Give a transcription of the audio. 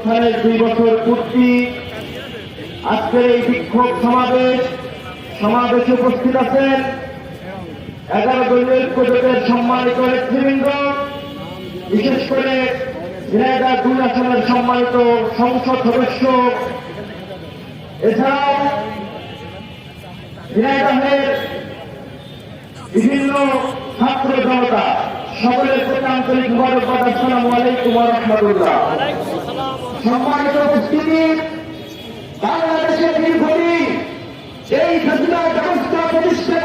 অভ্যুত্থানের 2 বছর পূর্তি। আজকের এই বিক্ষোভ সমাবেশে উপস্থিত আছেন 11 দলীয় ঐক্যজোটের সম্মানিত নেতৃবৃন্দ, বিশেষ করে ঝিনাইদহ 2 আসনের সম্মানিত সংসদ সদস্য, এছাড়াও ঝিনাইদহের বিভিন্ন ছাত্র জনতা, সকলের প্রতি আন্তরিক মোবারকবাদ। আসসালামু আলাইকুম ওয়া রাহমাতুল্লাহ। সম্মানিত উপস্থিতি, বাংলাদেশের দীর্ঘদিন এই ফ্যাসিবাদ ব্যবস্থা প্রতিষ্ঠা